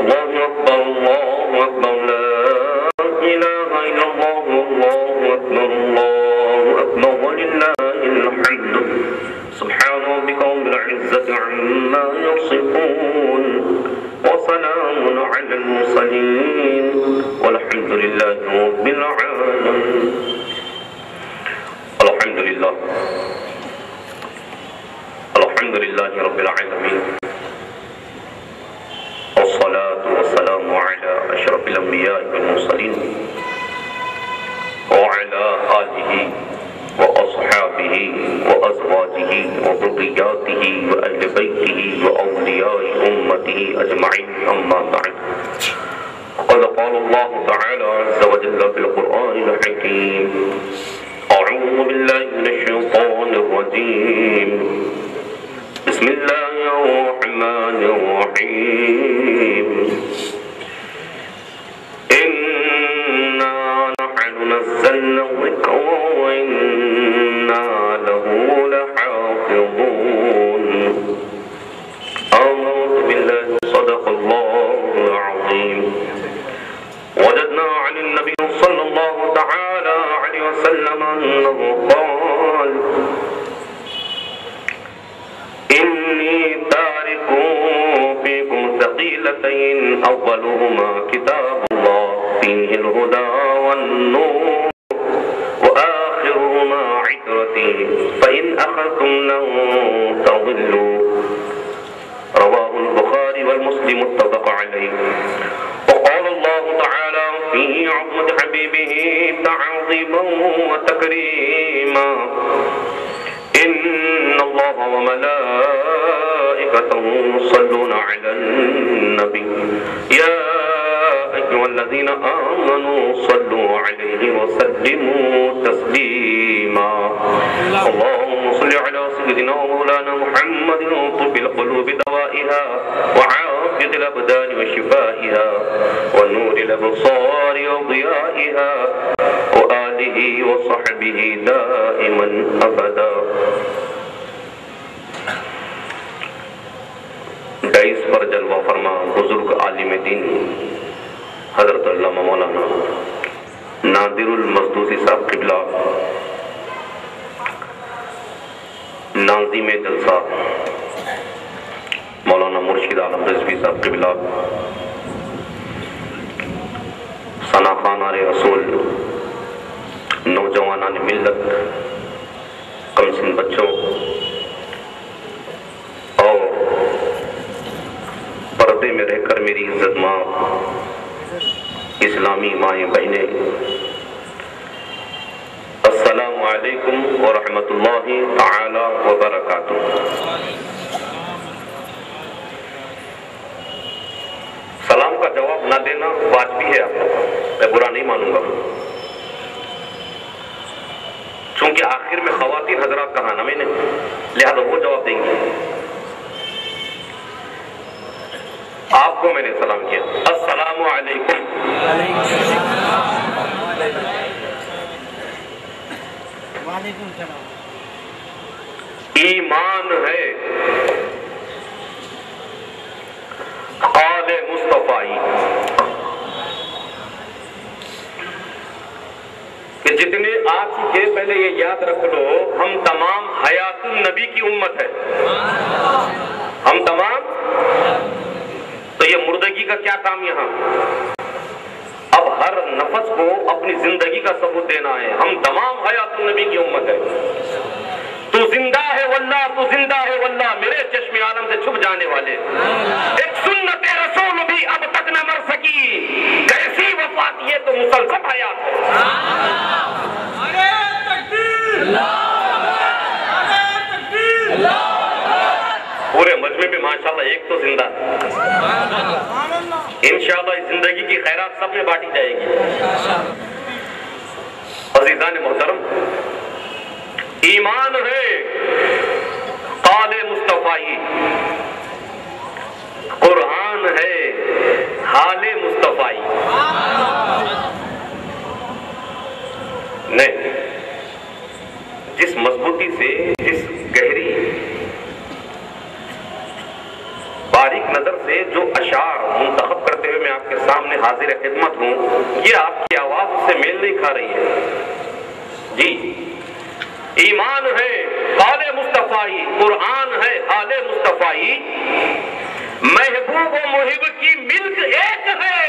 الله أكبر الله أكبر لا إله إلا الله الله أكبر الله أكبر ولله الحمد سبحان ربك رب العزة عما يصفون وسلام على المرسلين والحمد لله رب العالمين. الحمد لله رب العالمين والصلاة والسلام على أشرف الأنبياء والمرسلين وعلى آله وأصحابه وأزواجه وذرياته وأهل بيته وأولياء أمته أجمعين أما بعد. قد قال الله تعالى عز وجل في القرآن الحكيم أعوذ بالله من الشيطان الرجيم بسم الله الرحمن الرحيم إنا نحن نزلنا الذكر وإنا له لحافظون. أعوذ بالله صدق الله العظيم. وجدنا عن النبي صلى الله تعالى عليه وسلم أنه قال إني تارك فيكم ثقيلتين أولهما كتاب الله فيه الهدى والنور وآخرهما عترتي فإن أخذتم لن تضلوا. رواه البخاري والمسلم متفق عليه. وقال الله تعالى في عظمة حبيبه تعظيما وتكريما إن الله وملائكته يصلون على النبي يا أيها الذين آمنوا صلوا عليه وسلموا تسليما. اللهم صل على سيدنا ومولانا محمد طب القلوب دوائها وعافية الأبدان وشفائها ونور الأبصار وضيائها وآله وصحبه دائما أبدا. ڈائس پر جلوہ فرما بزرگ عالم دین حضرت علامہ مولانا نادر المصدوسی صاحب قبلہ، ناظم جلسہ مولانا مرشد عالم رضوی صاحب قبلہ، ثنا خوانان رسول، نوجوانان ملت، کمسن بچوں اور پردے میں رہ کر میری عزت ماں اسلامی مائیں بہنیں، السلام علیکم ورحمۃ اللہ تعالی وبرکاتہ۔ سلام کا جواب نہ دینا واجبی ہے، آپ کو میں برا نہیں مانوں گا، چونکہ آخر میں خواتین حضرات کا نام ہے، لہذا وہ جواب دیں گے۔ آپ کو میں نے سلام کیا، السلام علیکم۔ ایمان ہے قول مصطفی کہ جتنے آ چکے پہلے یہ یاد رکھ لو، ہم تمام حیات النبی کی امت ہے، ہم تمام۔ تو یہ مردگی کا کیا کام یہاں؟ اب ہر نفس کو اپنی زندگی کا ثبوت دینا ہے، ہم تمام حیات النبی کی امت ہے۔ تو زندہ ہے واللہ، تو زندہ ہے واللہ، میرے چشم عالم سے چھپ جانے والے، ایک سنت رسول بھی اب تک نہ مر سکی، کیسی وفات یہ تو مسلسل حیات ہے۔ پورے مجمع میں ماشاءاللہ ایک تو زندہ ہے، انشاءاللہ اس زندگی کی خیرات سب میں بانٹی جائے گی۔ عزیزان محترم، ایمان ہے قول مصطفی، قرآن ہے حال مصطفی۔ نہیں، جس مضبوطی سے، جس گہری باریک نظر سے جو اشعار منتخب کرتے میں آپ کے سامنے حاضر خدمت ہوں، یہ آپ کی آواز اس سے میل نہیں کھا رہی ہے۔ جی، ایمان ہے قال مصطفی، قرآن ہے حال مصطفی، محبوب و محب کی ملک ایک ہے،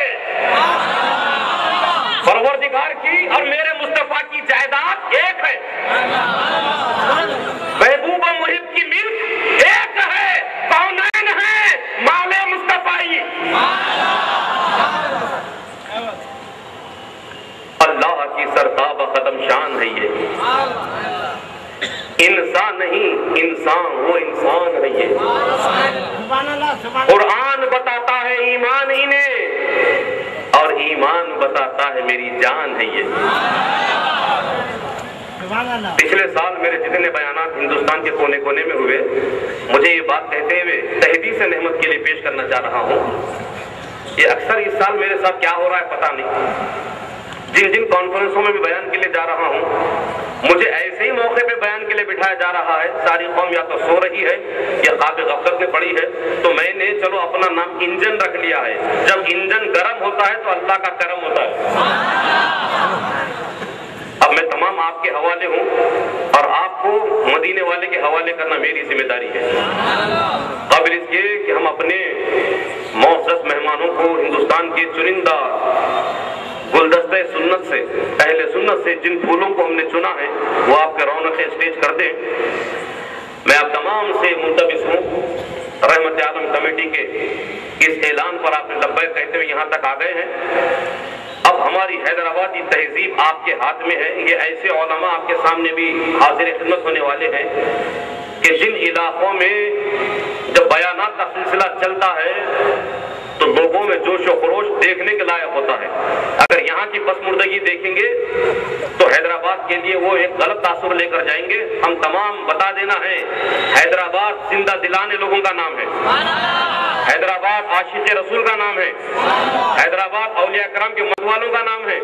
پروردگار کی اور میرے مصطفیٰ کی جائیداد ایک ہے، محبوب و محب کی ملک ایک ہے، کونین ہے مال مصطفی، اللہ کی سرتاب قدم شان ہے یہ، انسان نہیں انسان، وہ انسان ہے یہ، قرآن بتاتا ہے ایمان انہیں اور ایمان بتاتا ہے میری جان ہے یہ۔ پچھلے سال میرے جتنے بیانات ہندوستان کے کونے کونے میں ہوئے، مجھے یہ بات کہتے ہوئے تحدیث نعمت کے لیے پیش کرنا چاہ رہا ہوں، یہ اکثر اس سال میرے ساتھ کیا ہو رہا ہے پتہ نہیں، جن جن کانفرنسوں میں بھی بیان کے لیے جا رہا ہوں، مجھے ایسے ہی موقع پہ بیان کے لیے بٹھایا جا رہا ہے، ساری قوم یا تو سو رہی ہے یا خواب غفلت میں پڑی ہے، تو میں نے چلو اپنا نام انجن رکھ لیا ہے، جب انجن گرم ہوتا ہے تو اللہ کا کرم ہوتا ہے۔ اب میں تمام آپ کے حوالے ہوں اور آپ کو مدینے والے کے حوالے کرنا میری ذمہ داری ہے، قبل اس کے کہ ہم اپنے معزز مہمانوں کو ہندوستان کے چنندہ گلدستہ سنت سے، اہل سنت سے جن پھولوں کو ہم نے چنا ہے وہ آپ کے رونق اسٹیج کر دیں۔ میں آپ تمام سے ملتمس ہوں، رحمت عالم کمیٹی کے اس اعلان پر آپ نے لبیک کہتے ہوئے یہاں تک آ گئے ہیں، اب ہماری حیدرآبادی تہذیب آپ کے ہاتھ میں ہے، یہ ایسے علماء آپ کے سامنے بھی حاضر خدمت ہونے والے ہیں کہ جن علاقوں میں جب بیانات کا سلسلہ چلتا ہے تو لوگوں میں جوش و خروش دیکھنے کے لائق ہوتا ہے، اگر یہاں کی پسماندگی دیکھیں گے تو حیدرآباد کے لیے وہ ایک غلط تاثر لے کر جائیں گے۔ ہم تمام بتا دینا ہے، حیدرآباد زندہ دلانے لوگوں کا نام ہے، حیدرآباد عاشق رسول کا نام ہے، حیدرآباد اولیاء کرام کے مت والوں کا نام ہے،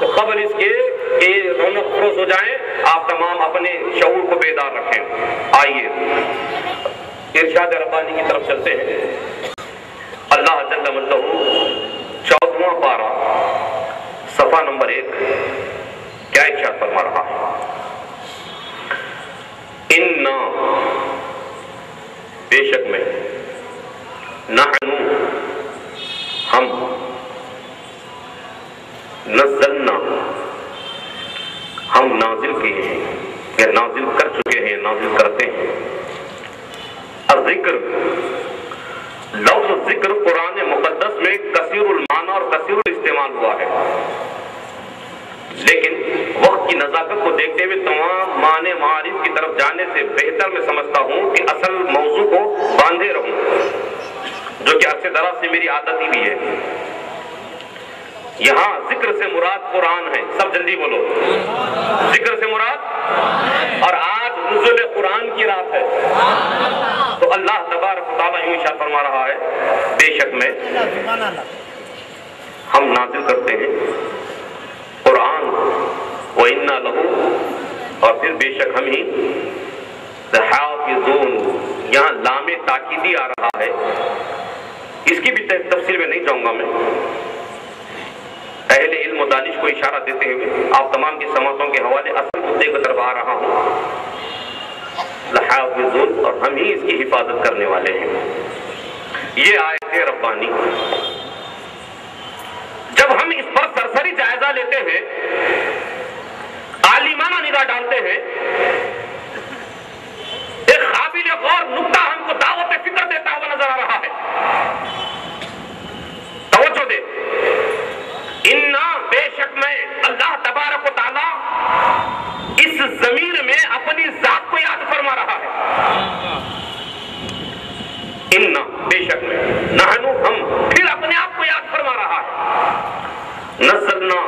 تو قبل اس کے کہ یہ رونق فروز ہو جائیں آپ تمام اپنے شعور کو بیدار رکھیں۔ آئیے ارشاد ربانی کی طرف چلتے ہیں۔ اللہ جل ملہ 14واں پارہ صفحہ نمبر 1 کیا ارشاد فرما رہا ہے؟ اِنَّا بے شک میں، نحن ہم، نزلنا ہم نازل کیے ہیں یا نازل کر چکے ہیں، نازل کرتے ہیں، الذکر لفظ ذکر قرآن مقدس میں کثیر المعنی اور کثیر الاستعمال ہوا ہے، لیکن وقت کی نزاکت کو دیکھتے ہوئے تمام معنی معارف کی طرف جانے سے بہتر میں سمجھتا ہوں کہ اصل موضوع کو باندھے رہوں، جو کہ عرصے دراز سے میری عادت ہی بھی ہے۔ یہاں ذکر سے مراد قرآن ہے، سب جلدی بولو، ذکر سے مراد، اور آج نزول قرآن کی رات ہے، تو اللہ تبارک و تعالیٰ یوں ارشاد فرما رہا ہے، بے شک میں ہم نازل کرتے ہیں قرآن، وَإِنَّا لَهُ، اور پھر بے شک ہم ہی لَحَافِظُونَ، یہاں لام تاکیدی آ رہا ہے، اس کی بھی تفصیل میں نہیں جاؤں گا میں، اہل علم و دانش کو اشارہ دیتے ہوئے آپ تمام کی سماعتوں کے حوالے اصل مدعے کی طرف آ رہا ہوں، لحافظون، اور ہم ہی اس کی حفاظت کرنے والے ہیں۔ یہ آیت ربانی، جب ہم اس پر سرسری جائزہ لیتے ہیں، عالمانہ نگاہ ڈالتے ہیں، ایک قابل غور نقطہ ہم کو دعوت فکر دیتا ہوا نظر آ رہا ہے، توجہ دے، اِنَّا بے شک میں، اللہ تبارک و تعالی اس ضمیر میں اپنی ذات کو یاد فرما رہا ہے، اِنَّا بے شک میں، نحن ہم، پھر اپنے آپ کو یاد فرما رہا ہے، نزلنا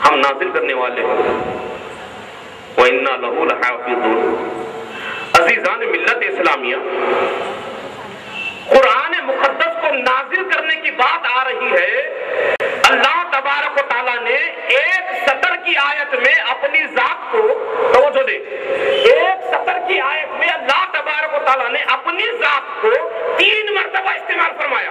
ہم نازل کرنے والے ہیں، وَإِنَّا لَهُ لَحَافِظُونَ۔ عزیزان ملت اسلامیہ، قرآن مقدس کو نازل کرنے کی بات آ رہی ہے، اللہ تبارک و تعالیٰ نے ایک سطر کی آیت میں اپنی ذات کو، توجہ دے، ایک سطر کی آیت میں اللہ تبارک و تعالیٰ نے اپنی ذات کو 3 مرتبہ استعمال فرمایا،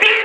3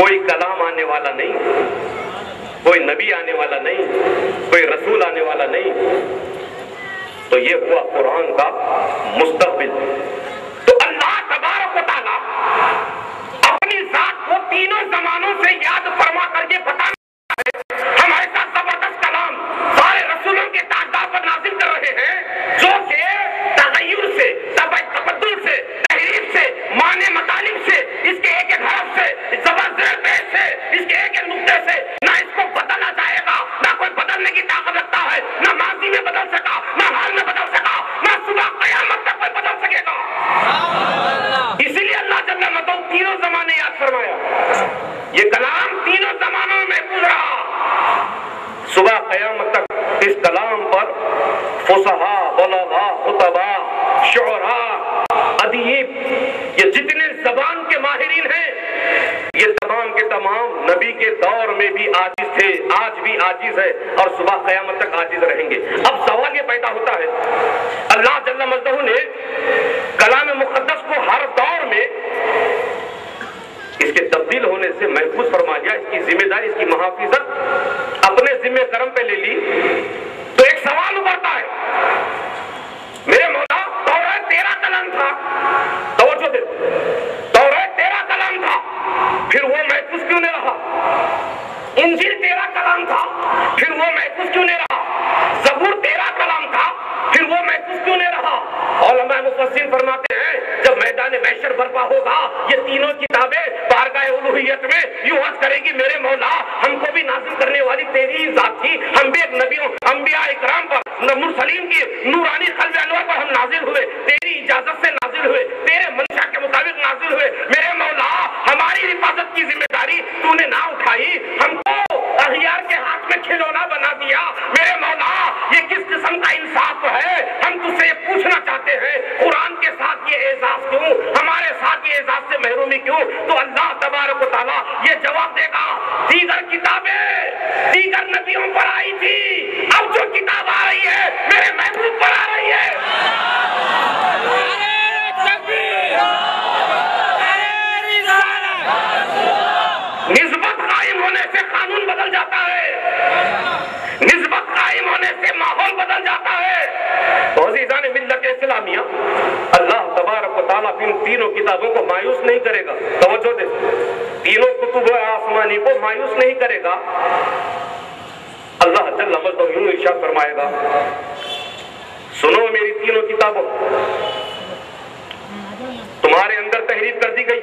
کوئی کلام آنے والا نہیں، کوئی نبی آنے والا نہیں، کوئی رسول آنے والا نہیں، تو یہ ہوا قرآن کا مستقبل۔ تو اللہ تبارک و تعالیٰ اپنی ذات کو تینوں زمانوں سے یاد فرما کر کے بتانا ہے، ہم ایسا زبردست کلام سارے رسولوں کے تاجدار پر نازل کر رہے ہیں جو کہ تغیر سے، تبدل سے، تحریف سے، معنی مطالب سے، اس کے ایک ایک حرف سے، زبر زیر پیش سے، اس کے ایک ایک نقطے سے نہ اس کو بدلا جائے گا، نہ کوئی بدلنے کی طاقت رکھتا ہے، نہ ماضی میں بدل سکا، نہ حال میں بدل سکا، نہ صبح قیامت تک کوئی بدل سکے گا۔ اسی لیے اللہ جل مجدہ تینوں زمانے یاد فرمایا، یہ کلام تینوں زمانوں میں محفوظ رہا، صبح قیامت تک اس کلام پر فصحا، بلغا، خطبا، شعراء، ادیب، یہ جتنے زبان کے ماہرین ہیں، یہ تمام کے تمام نبی کے دور میں بھی عاجز تھے، آج بھی عاجز ہے اور صبح قیامت تک عاجز رہیں گے۔ اب سوال یہ پیدا ہوتا ہے، اللہ جل مجدہ نے کلام مقدس کو ہر دور میں اس کے تبدیل ہونے سے محفوظ فرما دیا، اس کی ذمہ داری، اس کی محافظت اپنے ذمہ کرم پہ لے لی، تو ایک سوال ابھرتا ہے، میرے مولا توریت تیرا کلام تھا، توجہ دے، توریت تیرا کلام تھا، پھر وہ محفوظ کیوں نہیں رہا؟ انجیل تیرا کلام تھا، پھر وہ محفوظ کیوں نہیں رہا؟ زبور تیرا کلام تھا، پھر وہ محفوظ کیوں نہیں رہا؟ علماء مفسرین فرماتے ہیں جب میدان محشر برپا ہوگا، یہ تینوں کتابیں بارگاہ الوہیت میں یوں عرض کرے گی، میرے مولا ہم کو بھی نازل کرنے والی تیری ذات تھی، ہم بھی ایک نبیوں انبیاء اکرام پر، مرسلین کی نورانی قلب انور پر ہم نازل ہوئے، تیری اجازت سے نازل ہوئے، تیرے منشا کے مطابق نازل ہوئے، میرے مولا ہماری حفاظت کی ذمہ داری تو نے نہ اٹھائی، ہم کو اغیار کے ہاتھ میں کھلونا بنا دیا، میرے مولا یہ کس قسم کا انصاف ہے؟ ہم تجھ سے یہ پوچھنا چاہتے ہیں، قرآن کے ساتھ یہ اعزاز کیوں، ہمارے ساتھ یہ اعزاز سے محرومی کیوں؟ تو اللہ تبارک و تعالیٰ یہ جواب دے گا، دیگر کتابیں دیگر نبیوں پر آئی تھی، اب جو کتاب آ رہی ہے میرے محبوب پر آ رہی ہے۔ نسبت قائم ہونے سے قانون بدل جاتا ہے، نسبت قائم ہونے سے ماحول بدل جاتا ہے۔ تو عزیزان ملت اسلامیہ، اللہ تبارک و تعالیٰ ان تینوں کتابوں کو مایوس نہیں کرے گا، توجہ دے، تینوں کتب آسمانی کو مایوس نہیں کرے گا۔ اللہ جل مجدہ یوں ارشاد فرمائے گا، سنو میری تینوں کتابوں، تمہارے اندر تحریف کر دی گئی،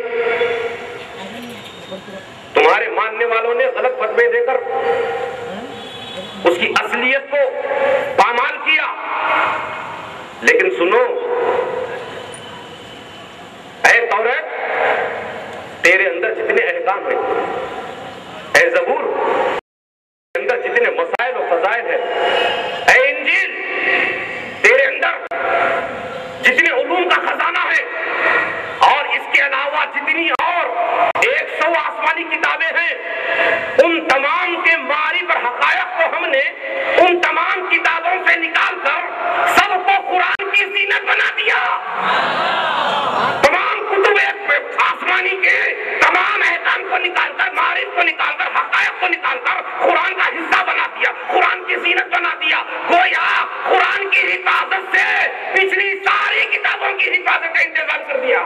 تمہارے ماننے والوں نے غلط فتوے دے کر اس کی اصلیت کو پامال کیا، لیکن سنو اے توریت، تیرے اندر جتنے احکام ہیں، اے زبور تیرے اندر جتنے مسائل و فضائل ہیں، اے انجیل تیرے اندر جتنے علوم کا خزانہ ہے، اور اس کے علاوہ جتنی اور 100 آسمانی کتابیں ہیں، ان تمام کے معارف اور حقائق کو ہم نے ان تمام کتابوں سے نکال کر سب کو قرآن کی زینت بنا دیا۔ تمام کتب آسمانی کے تمام احکام کو نکال کر، معارف کو نکال کر، حقائق کو نکال کر قرآن کا حصہ بنا دیا، قرآن کی زینت بنا دیا۔ گویا قرآن کی حفاظت سے پچھلی ساری کتابوں کی حفاظت کا انتظام کر دیا۔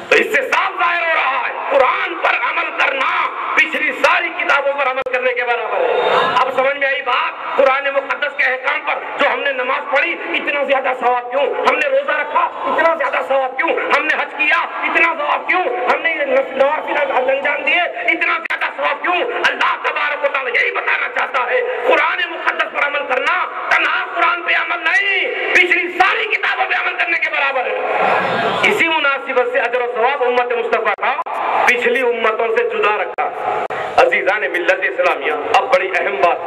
تو اس سے صاف ظاہر ہو رہا ہے قرآن پر عمل کرنا پچھلی ساری کتابوں پر عمل کرنے کے برابر ہے۔ اب سمجھ میں آئی بات، قرآن مقدس کے احکام پر جو ہم نے نماز پڑھی اتنا زیادہ ثواب کیوں، ہم نے روزہ رکھا اتنا زیادہ ثواب کیوں، ہم نے حج کیا اتنا ثواب کیوں، ہم نے نوافل انجام دیے اتنا زیادہ ثواب کیوں؟ اللہ تبارک و تعالیٰ یہی بتانا چاہتا ہے، قرآن مقدس پر عمل کرنا تنہا قرآن پہ عمل نہیں، پچھلی ساری کتابوں پہ عمل کرنے کے برابر ہے۔ اسی مناسبت سے اجر و ثواب امت مصطفیٰ کا پچھلی امتوں سے جدا رکھا۔ عزیزان ملت اسلامیہ، اب بڑی اہم بات،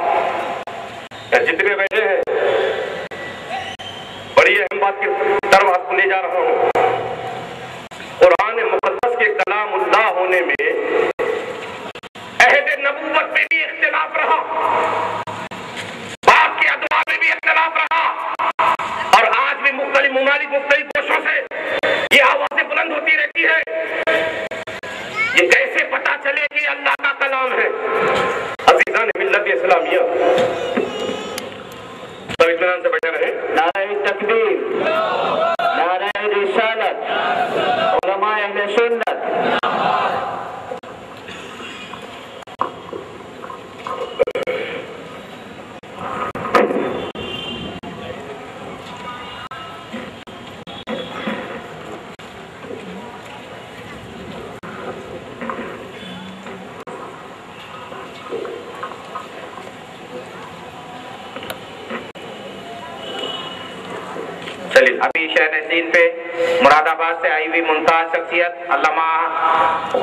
جتنے بیٹھے ہیں بڑی اہم بات کی طرف آپ کو لے جا رہا ہوں۔ قرآن مقدس کے کلام اللہ ہونے میں عہد نبوت میں بھی اختلاف رہا، بعد کے ادوار میں بھی اختلاف رہا، اور آج بھی مختلف ممالک مختلف کوششوں سے یہ آوازیں بلند ہوتی رہتی ہے۔ یہ کیسے دلیل ابھی شہر نشین پہ مراد آباد سے آئی ہوئی ممتاز شخصیت علامہ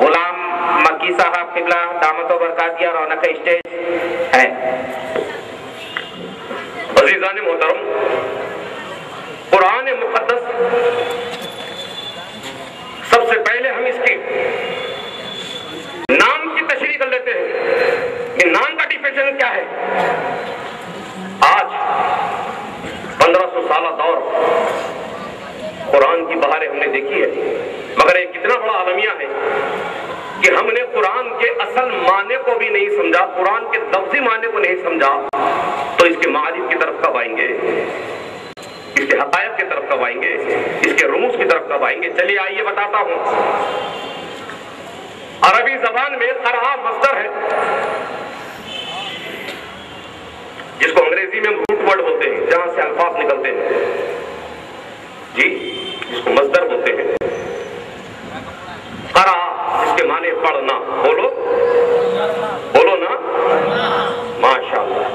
غلام مکی صاحب قبلہ دامت و برکاتیہ رونق اسٹیج ہے۔ عزیزان محترم، قرآن مقدس سب سے پہلے ہم اس کی نام کی تشریح کر لیتے ہیں کہ نام کا ڈیفینیشن کیا ہے۔ آج 1500 سالہ دور قرآن کی بہاریں ہم نے دیکھی ہے، مگر یہ کتنا بڑا المیہ ہے کہ ہم نے قرآن کے اصل معنی کو بھی نہیں سمجھا، قرآن کے لفظی معنی کو نہیں سمجھا، تو اس کے معارف کی طرف کب آئیں گے، اس کے حقائق کی طرف کب آئیں گے، اس کے رموز کی طرف کب آئیں گے۔ چلیے آئیے بتاتا ہوں۔ عربی زبان میں قرأ مصدر ہے، جس کو انگریزی میں روٹ ورڈ ہوتے ہیں، جہاں سے الفاظ نکلتے ہیں، جی جس کو مصدر ہوتے ہیں۔ قرأ جس کے معنی پڑھنا، بولو بولو نا، ماشاءاللہ۔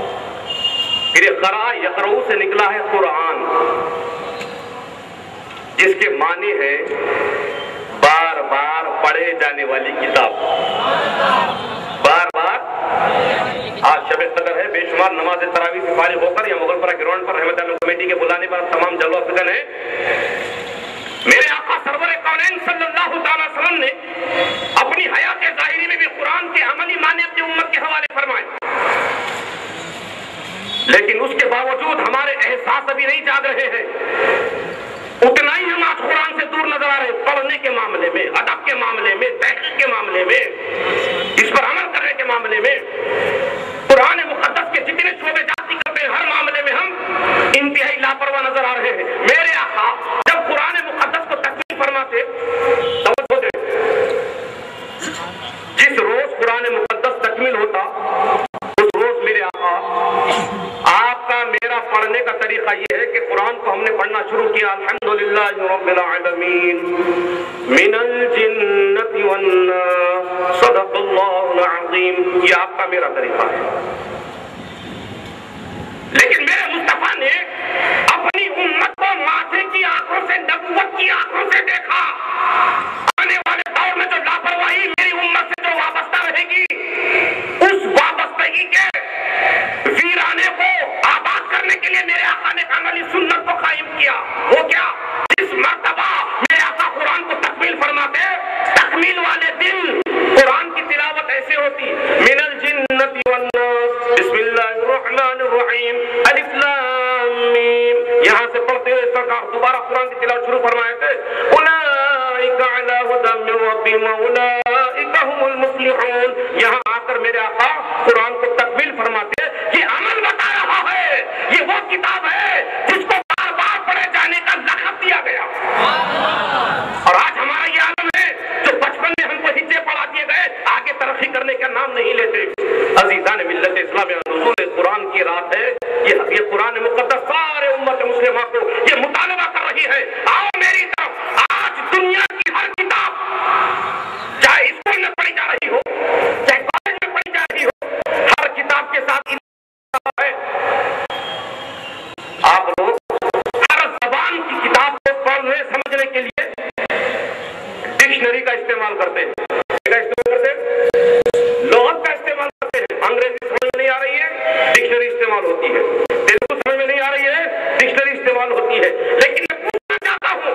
پھر یہ قرأ یقرؤ سے نکلا ہے قرآن، جس کے معنی ہے بار بار پڑھے جانے والی کتاب، بار بار۔ آج شب قدر ہے، بے شمار نماز تراویح سے فارغ ہو کر یا مغل پورہ گراؤنڈ پر رحمت اللہ کمیٹی کے بلانے پر تمام جلوہ افغان ہیں۔ میرے آقا سرور کونین صلی اللہ تعالی وسلم نے اپنی حیات ظاہری میں بھی قرآن کے عملی معنی اپنی امت کے حوالے فرمائے، لیکن اس کے باوجود ہمارے احساس ابھی نہیں جاگ رہے ہیں۔ اتنا ہی ہم آج قرآن سے دور نظر آ رہے ہیں، پڑھنے کے معاملے میں، ادب کے معاملے میں، تحقیق کے معاملے میں، اس پر عمل کرنے کے معاملے میں، قرآن مقدس کے جتنے شعبے جات ذکر ہیں ہر معاملے میں ہم انتہائی لاپرواہ نظر آ رہے ہیں۔ میرے آقا جب قرآن مقدس کو تکمیل فرماتے، توجہ دیں، جس روز قرآن مقدس تکمیل ہوتا اس روز میرے آقا، آپ کا میرا پڑھنے کا طریقہ یہ ہے کہ قرآن کو ہم نے پڑھنا شروع کیا، الحمدللہ رب العالمین من الجنۃ والناس صدق اللہ العظیم، یہ آپ کا میرا طریقہ ہے۔ لیکن میرے مصطفیٰ نے اپنی امت کو ماتھے کی آنکھوں سے، نبوت کی آنکھوں سے دیکھا۔ آنے والے دور میں جو لاپرواہی میری امت سے جو وابستہ رہے گی، اس وابستگی کے ویرانے کو آباد کرنے کے لیے میرے آقا نے عملی سنت کو قائم کیا۔ وہ کیا؟ جس مرتبہ میرے آقا قرآن کو تکمیل فرماتے، تکمیل والے دن قرآن کی تلاوت ایسے ہوتی، من الجنۃ والناس بسم اللہ الرحمن الرحیم الف لام میم، یہاں سے پڑھتے ہوئے سرکار دوبارہ قرآن کی تلاوت شروع فرمائے تھے، اولئک علی ھدی من ربہم واولئک ھم المفلحون۔ یہاں آ کر میرے آقا قرآن کو تکمیل فرماتے، یہ عمل بتا رہا ہے، یہ وہ کتاب ہے جس کو بار بار پڑھے جانے کا لقب دیا گیا۔ اور آج ہمارا یہ عالم ہے جو بچپن میں ہم کو ہجے پڑھا دیے گئے، آگے ترقی کرنے کا نام نہیں لیتے۔ عزیزان ملت اسلامیہ، نزول قرآن کی رات ہے، یہ قرآن مقدس سارے امت مسلمہ کو یہ مطالبہ کر رہی ہے، آؤ میری طرف۔ آج دنیا کی ہر کتاب، چاہے اسکول میں پڑھی جا رہی ہو، چاہے کالج میں پڑھی جا رہی ہو، ہر کتاب کے ساتھ ہے۔ آپ لوگ ہر زبان کی کتاب کو پڑھنے سمجھنے کے لیے ڈکشنری کا استعمال کرتے ہیں، لغت کا استعمال کرتے ہیں۔ انگریزی سمجھ میں نہیں آ رہی ہے، ڈکشنری استعمال ہوتی ہے، تیلگو سمجھ میں نہیں آ رہی ہے، ڈکشنری استعمال ہوتی ہے۔ لیکن میں پوچھنا چاہتا ہوں،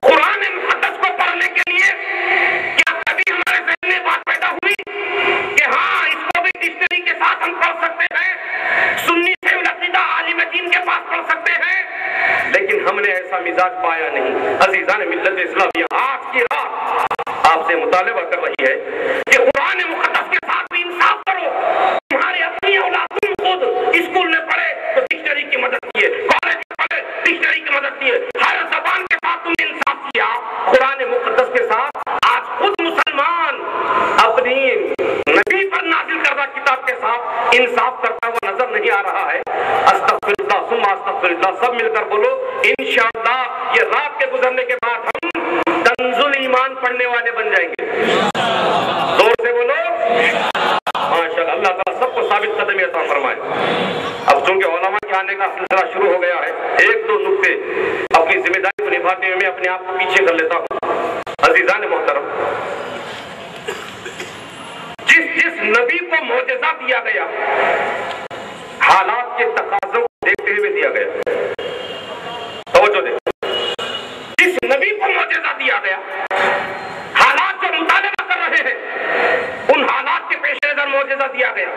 قرآن مقدس کو پڑھنے کے لیے کیا کبھی ہمارے ذہن میں بات پیدا ہوئی کہ ہاں اس کو بھی ڈکشنری کے ساتھ ہم پڑھ سکتے ہیں، سنی سے العقیدہ عالم دین کے پاس پڑھ سکتے ہیں؟ لیکن ہم نے ایسا مزاج پایا نہیں۔ عزیزان ملت اسلامیہ، آج کی رات آپ سے مطالبہ کر رہی ہے کہ قرآن مقدس کے ساتھ بھی انصاف کرو۔ تمہارے اپنی اولاد تم خود اسکول میں پڑھے تو ڈکشنری کی مدد کیے، کالج میں پڑھے ڈکشنری کی مدد کیے، ہر زبان کے ساتھ تم نے انصاف کیا، قرآن مقدس کے ساتھ آج خود مسلمان اپنی نبی پر نازل کردہ کتاب کے ساتھ انصاف کرتا ہوا نظر نہیں آ رہا ہے۔ استغفر اللہ ثم استغفر اللہ، سب مل کر بولو انشاءاللہ یہ رات کے گزرنے کے بعد ہم کنز الایمان پڑھنے والے بن جائیں گے۔ زور سے بولو ماشاءاللہ، اللہ تعالیٰ سب کو ثابت قدمی عطا فرمائے۔ اب چونکہ علماء کے آنے کا سلسلہ شروع ہو گیا ہے، ایک دو سے اپنی ذمہ داری کو نبھاتے ہوئے میں اپنے آپ کو پیچھے کر لیتا ہوں. عزیزان محترم، جس نبی کو معجزہ دیا گیا حالات کے تقاضوں کو دیکھتے ہوئے دیا گیا. توجہ دے، جس نبی کو معجزہ دیا گیا حالات جو مطالبہ کر رہے ہیں ان حالات کے پیش نظر معجزہ دیا گیا.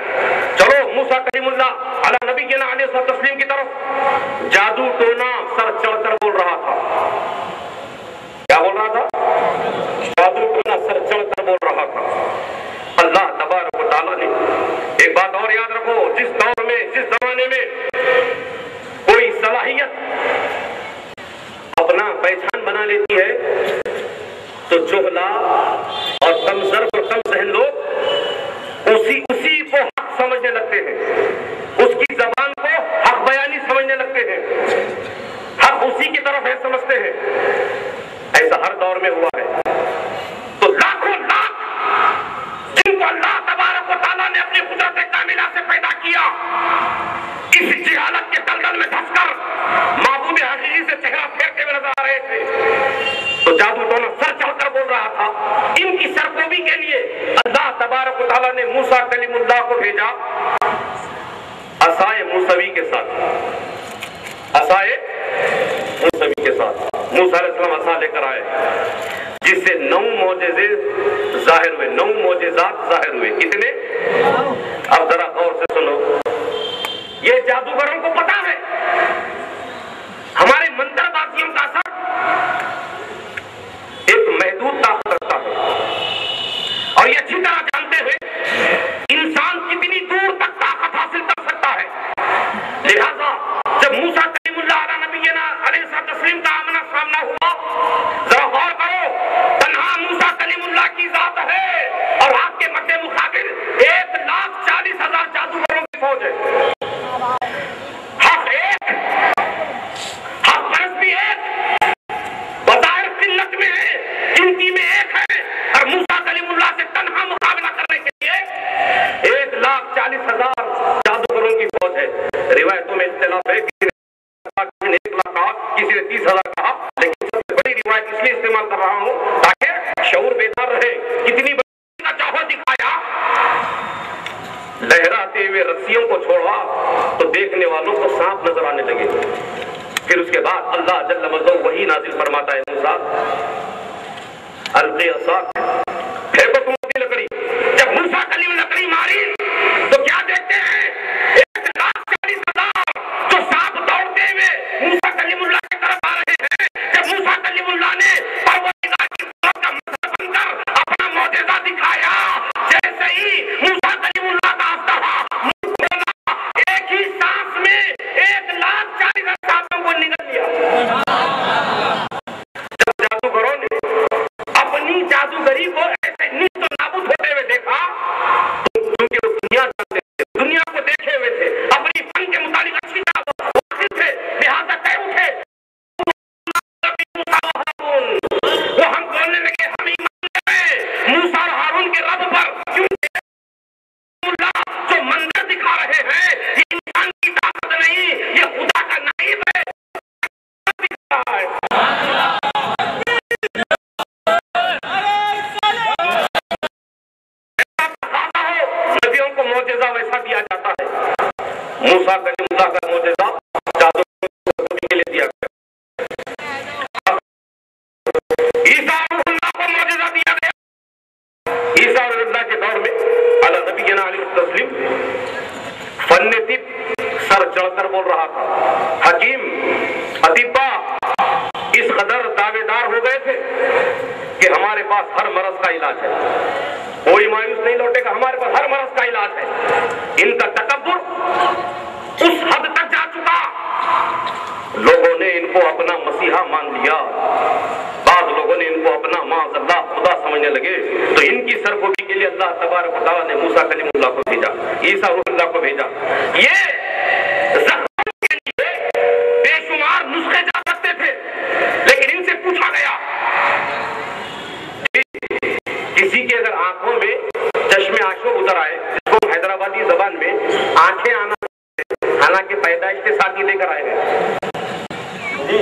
چلو موسیٰ کلیم اللہ علی نبینا علیہ الصلوۃ والتسلیم کی طرف جادو ٹونا سر چڑھ کر بول رہا تھا. کیا بول رہا تھا؟ جادو ٹونا سر چڑھ کر بول رہا تھا. اللہ تبارک و تعالیٰ نے ایک بات اور یاد رکھو، جس دور میں جس زمانے میں کوئی صلاحیت اپنا پہچان بنا لیتی ہے تو جہلا اور کم ظرف اور کم ذہن لوگ اسی کو حق سمجھنے لگتے ہیں، اس کی زبان کو حق بیانی سمجھنے لگتے ہیں، حق اسی کی طرف ہے سمجھتے ہیں. ایسا ہر دور میں ہوا ہے. تو لاکھوں لاکھ جن کو اللہ تبارک و تعالیٰ نے اپنی قدرت کاملہ سے پیدا کیا، اس جہالت کے دلدل میں دھس کر معبود حقیقی سے چہرہ پھیرتے ہوئے نظر آ رہے تھے تو جادو ٹونا سر چڑھ کر بول رہا تھا. ان کی سرکوبی کے لیے اللہ تبارک و تعالیٰ نے موسیٰ کلیم اللہ کو بھیجا عصائے موسوی کے ساتھ. عصائے موسوی کے ساتھ موسیٰ علیہ السلام عصا لے کر آئے جس سے 9 معجزے ظاہر ہوئے، 9 معجزات ظاہر ہوئے. کتنے؟ اب ذرا غور سے سنو. یہ جادوگروں کو پتا ہے ہمارے منتر بازیوں کا اثر ایک محدود طاقت رکھتا ہے اور یہ اچھی طرح جانتے ہوئے انسان کتنی دور تک طاقت حاصل کر سکتا ہے. لہذا جب موسیٰ کلیم اللہ علیہ نبینا علیہ الصلوۃ والتسلیم کا آمنا سامنا ہوا، ذرا غور کرو، تنہا موسیٰ کلیم اللہ کی ذات ہے اور آپ کے مد مقابل 1,40,000 جادوگروں کی فوج ہے. حق ایک، حق پرست بھی ایک، بظاہر قلت میں ہے، گنتی میں ایک ہے، اور موسیٰ کلیم اللہ سے تنہا مقابلہ کرنے کے لیے 1,40,000 جادوگروں کی فوج ہے. روایتوں میں اختلاف ہے، کسی نے 1 لاکھ کہا، کسی نے 30,000 کہا، لیکن سب سے بڑی روایت اس لیے استعمال کر رہا ہوں تاکہ شعور بیدار رہے. کتنی بڑی کا جوہر دکھایا، لہراتے ہوئے رسیوں کو چھوڑا تو دیکھنے والوں کو سانپ نظر آنے لگے. پھر اس کے بعد اللہ جل مجدہ وہی نازل فرماتا ہے، موسیٰ القی عصاک، پھینکو تم اپنی لکڑی. جب موسیٰ کلیم لکڑی ماری تو کیا دیکھتے ہیں؟ 1,40,000 جو سانپ دوڑتے ہوئے موسیٰ کلیم اللہ کی طرف آ رہے ہیں. جب موسیٰ کلیم اللہ نے پروردگار کی طرف کا مظہر بن کر اپنا معجزہ دکھایا، جیسے ہی موسیٰ کلیم اللہ کا اژدہا منہ کھولا، ایک ہی سانس میں 1,40,000 سانپوں کو نگل لیا. جب جادوگروں نے اپنی جادوگری کو ایسے نیست و نابود ہوتے ہوئے دیکھا، کیونکہ وہ دنیا جانتے تھے، دنیا کو دیکھے ہوئے تھے، اپنی فن کے متعلق اچھی طرح واقف تھے، لہٰذا کہہ اٹھے وہ ہم بولنے لگے، ہم ایمان لے رہے موسیٰ اور ہارون کے رب پر، کیونکہ اللہ جو منظر دکھا رہے ہیں یہ انسان کی طاقت نہیں، یہ خدا کا نائب ہے. نبیوں کو معجزہ ویسا دیا جاتا ہے. موسیٰ کلیم اللہ کا معجزہ جادو کے لیے دیا گیا. عیسیٰ روح اللہ کو معجزہ دیا گیا. عیسیٰ روح اللہ کے دور میں علی نبینا علیہ التسلیم فن طب سر چڑھ کر بول رہا تھا. حکیم اطباء اس قدر دعوے دار ہو گئے تھے کہ ہمارے پاس ہر مرض کا علاج ہے، کوئی مایوس نہیں لوٹے گا، ہمارے پاس ہر مرض کا علاج ہے. ان کا تکبر اس حد تک جا چکا، لوگوں نے ان کو اپنا مسیحا مان لیا، بعض لوگوں نے ان کو اپنا معاذ اللہ خدا سمجھنے لگے. تو ان کی سرکوبی کے لیے اللہ تبارک و تعالیٰ نے موسیٰ کلیم اللہ کو بھیجا، عیسیٰ روح اللہ کو بھیجا. یہ زخموں کے لیے بے شمار نسخے جا سکتے تھے، لیکن ان سے پوچھا گیا، کسی کے اگر آنکھوں میں چشمے آنسو اتر آئے، جس کو حیدرآبادی زبان میں آنکھیں آنا، حالانکہ پیدائش کے ساتھ ہی لے کر آئے ہیں، جی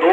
2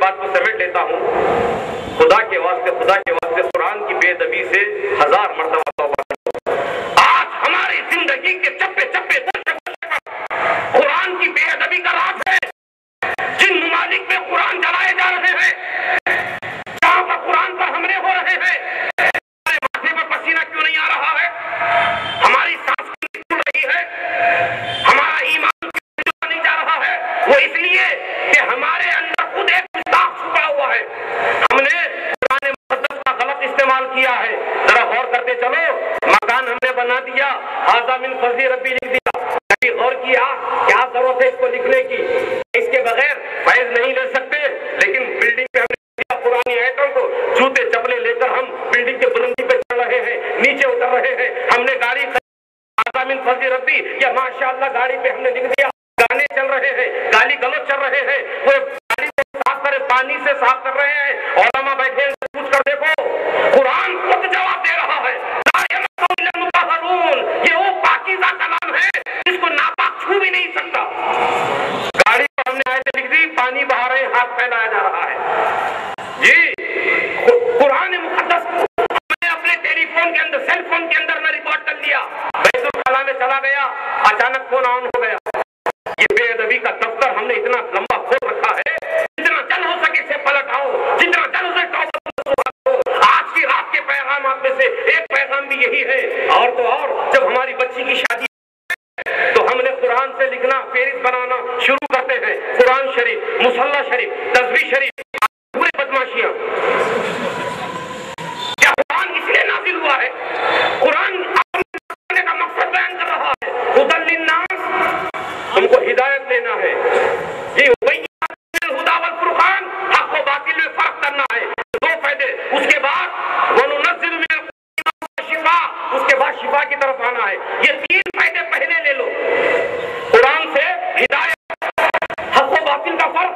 بات کو سمیٹ لیتا ہوں. خدا کے واسطے قرآن کی بے ادبی سے 1000 مرتبہ توبہ کرو. آج ہماری زندگی کے چپے چپے قرآن کی بے ادبی کا راز ہے. جن ممالک میں قرآن جلائے جا رہے ہیں, جہاں پر قرآن پر حملے ہو رہے ہیں, ہمارے ماتھے پر پسینہ کیوں نہیں آ رہا ہے؟ ہماری سانس کیوں پھول رہی ہے؟ ہمارا ایمان کیوں نہیں جا رہا ہے؟ وہ اس لیے کہ ہمارے اندر خود ایک گستاخ چھپا ہوا ہے. ہم نے قرآن مقدس کا غلط استعمال کیا ہے. ذرا غور کرتے چلو. مکان ہم نے بنا دیا, ھذا من فضل ربی لکھ دیا. کبھی غور کیا کیا ضرورت ہے اس کو لکھنے کی؟ اس کے بغیر فیض نہیں لے سکتے. لیکن بلڈنگ پہ ہم نے قرآن آیتوں کو جوتے چپلے لے کر ہم بلڈنگ کے بلندی پہ چڑھ رہے ہیں, نیچے اتر رہے ہیں. ہم نے گاڑی ھذا من فضل ربی یا ماشاءاللہ گاڑی پہ ہم نے لکھ دیا. گانے چل رہے ہیں, گالی گلوچ چل رہے ہیں, وہ گاڑی سے صاف کرے پانی سے صاف کر رہے ہیں. علماء بیٹھے ہیں, پوچھ کر دیکھو, قرآن خود جواب دے رہا ہے. لا یمسہ الا المطہرون, یہ وہ پاکیزہ کلام ہے جس کو ناپاک چھو بھی نہیں سکتا. گاڑی پر ہم نے آیتیں لکھ دی, پانی بہا رہے ہیں, ہاتھ پھیلایا جا رہا ہے. جی قرآن مقدس ہم نے اپنے ٹیلی فون کے اندر, سیل فون کے اندر میں ریکارڈ کر لیا. بیت الخلا میں چلا گیا, اچانک فون آن ہو گیا. یہ بے ادبی کا دفتر ہم نے اتنا لمبا کھول رکھا ہے, جتنا جل ہو سکے سے پلٹ آؤ, جتنا جل ہو سکے توبہ. آج کی رات کے پیغامات میں سے ایک پیغام بھی یہی ہے. اور تو اور جب ہماری بچی کی شادی تو ہم نے قرآن سے لکھنا, فہرست بنانا شروع کرتے ہیں. قرآن شریف, مصحف شریف, تسبیح شریف, پورے بدماشیاں. کیا قرآن اس لیے نازل ہوا ہے؟ قرآن اپنے کا مقصد بیان کر رہا ہے. ہدی للناس, ہم کو ہدایت دینا ہے. یہ الہدی والفرقان, حق و باطل میں فرق کرنا ہے. 2 فائدے. اس کے بعد وننزل من القرآن شفاء, اس کے بعد شفا کی طرف آنا ہے. یہ 3 فائدے پہلے لے لو. قرآن سے ہدایت, حق و باطل کا فرق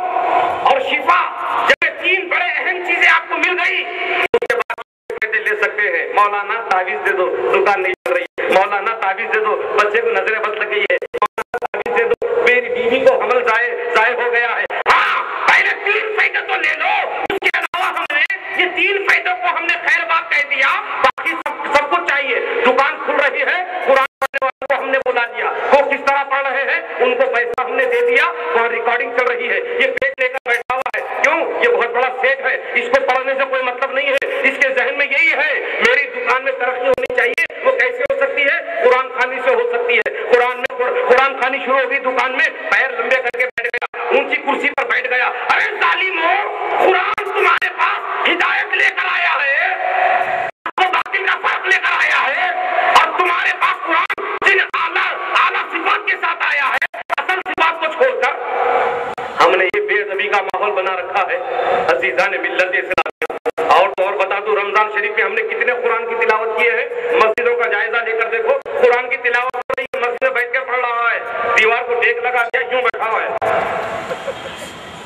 اور شفا. جب 3 بڑے اہم چیزیں آپ کو مل گئی, اس کے بعد فائدے لے سکتے ہیں. مولانا تعویذ دے دو, دکان نہیں چل رہی ہے. مولانا تعویذ دے دو, بچے کو نظریں بد لگ گئی ہے. دے دو, میری بیوی کو حمل ضائع ہو گیا ہے. ہاں, پہلے 3 فائدے تو لے لو. اس کے علاوہ ہم نے یہ 3 فائدوں کو ہم نے خیر بات کہہ دیا. باقی سب کچھ چاہیے. دکان کھل رہی ہے, قرآن پڑھنے والوں کو ہم نے بلا لیا. وہ کس طرح پڑھ رہے ہیں, ان کو پیسہ ہم نے دے دیا. وہاں ریکارڈنگ چل رہی ہے. یہ پیٹ لے کر بیٹھا ہوا ہے. کیوں؟ یہ بہت بڑا سیٹ ہے, اس کو پڑھنے سے کوئی مطلب نہیں ہے. اس کے ذہن میں یہی ہے, میری دکان میں ترقی ہونی چاہیے. وہ کیسے ہو سکتی ہے؟ قرآن خوانی سے ہو سکتی ہے. قرآن خوانی شروع ہوگی دکان میں, پیر لمبے کر کے بیٹھ گیا, اونچی کرسی پر بیٹھ گیا. ارے ظالمو, قرآن تمہارے پاس ہدایت لے کر آیا ہے, باطل کا فرق لے کر آیا ہے. اور تمہارے پاس قرآن جن اعلیٰ صفات کے ساتھ آیا ہے, اصل صفات کو چھوڑ کر ہم نے یہ بے ادبی کا ماحول بنا رکھا ہے. عزیزان ملت اسلامیہ, اور تو اور بتا دوں, رمضان شریف میں ہم نے کتنے قرآن کی تلاوت کیے ہیں. مسجدوں کا جائزہ لے کر دیکھو, قرآن کی تلاوت ہو رہی ہے, مسجد میں بیٹھ کے پڑھ رہا ہے, دیوار کو ٹیک لگا کے کیوں بیٹھا ہوا ہے؟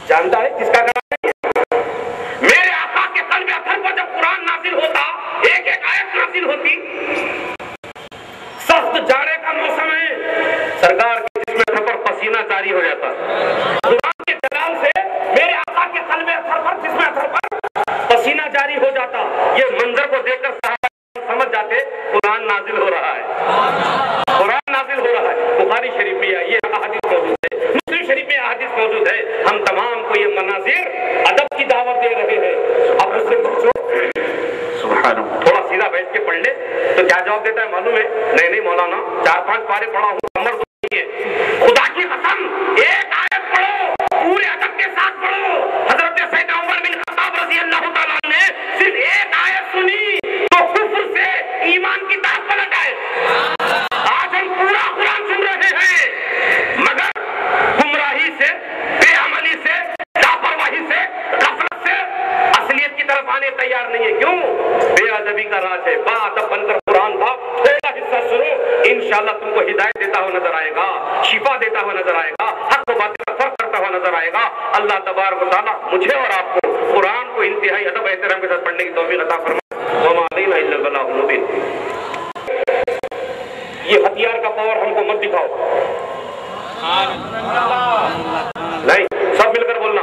جانتا ہے کس کا کام ہے؟ میرے آقا کے قلب اطہر پر جب قرآن نازل ہوتا, ایک ایک آیت نازل ہوتی. سخت جاڑے کا موسم ہے, سرکار کے جسم اطہر پر پسینہ جاری ہو جاتا. قرآن کے جلال سے میرے آقا کے قلب اطہر پر, جسم اطہر پر پسینہ جاری ہو جاتا. یہ منظر کو دیکھ کر صحابہ سمجھ جاتے قرآن نازل ہو رہا ہے, قرآن نازل ہو رہا ہے. بخاری شریف میں یہ احادیث موجود ہے, مسلم شریف میں احادیث موجود ہے. ہم تمام کو یہ مناظر ادب کی دعوت دے رہے ہیں. اب اس سے پوچھو, سبحان اللہ, تھوڑا سیدھا بیٹھ کے پڑھ لے تو کیا جواب دیتا ہے معلوم ہے؟ نہیں مولانا, 4-5 پارے پڑھا ہوں, کمر تو نہیں ہے. خدا کی قسم, ایک آیت پڑھو, پورے ادب کے ساتھ پڑھو. حضرت سیدنا عمر بن خطاب رضی اللہ تعالیٰ نے صرف ایک آیت سنی تو کفر سے ایمان کی طرف پلٹ آئے. آج ہم پورا قرآن سن رہے ہیں, مگر گمراہی سے, بے عملی سے, لاپرواہی سے, غفلت سے اصلیت کی طرف آنے تیار نہیں ہے. کیوں؟ بے ادبی کا راج ہے. با ادب بن کر قرآن کا تھوڑا حصہ سنو, انشاءاللہ تم کو ہدایت دیتا ہوا نظر آئے گا, شفا دیتا ہوا نظر آئے گا, حق و باطل کا فرق کرتا ہوا نظر آئے گا. اللہ تبارک و تعالیٰ مجھے اور آپ کو قرآن کو انتہائی ادب احترام کے ساتھ پڑھنے کی توفیق عطا فرمائے. وما علینا الا البلاغ المبین. یہ ہتھیار کا پاور ہم کو مت دکھاؤ. نہیں, سب مل کر بولنا.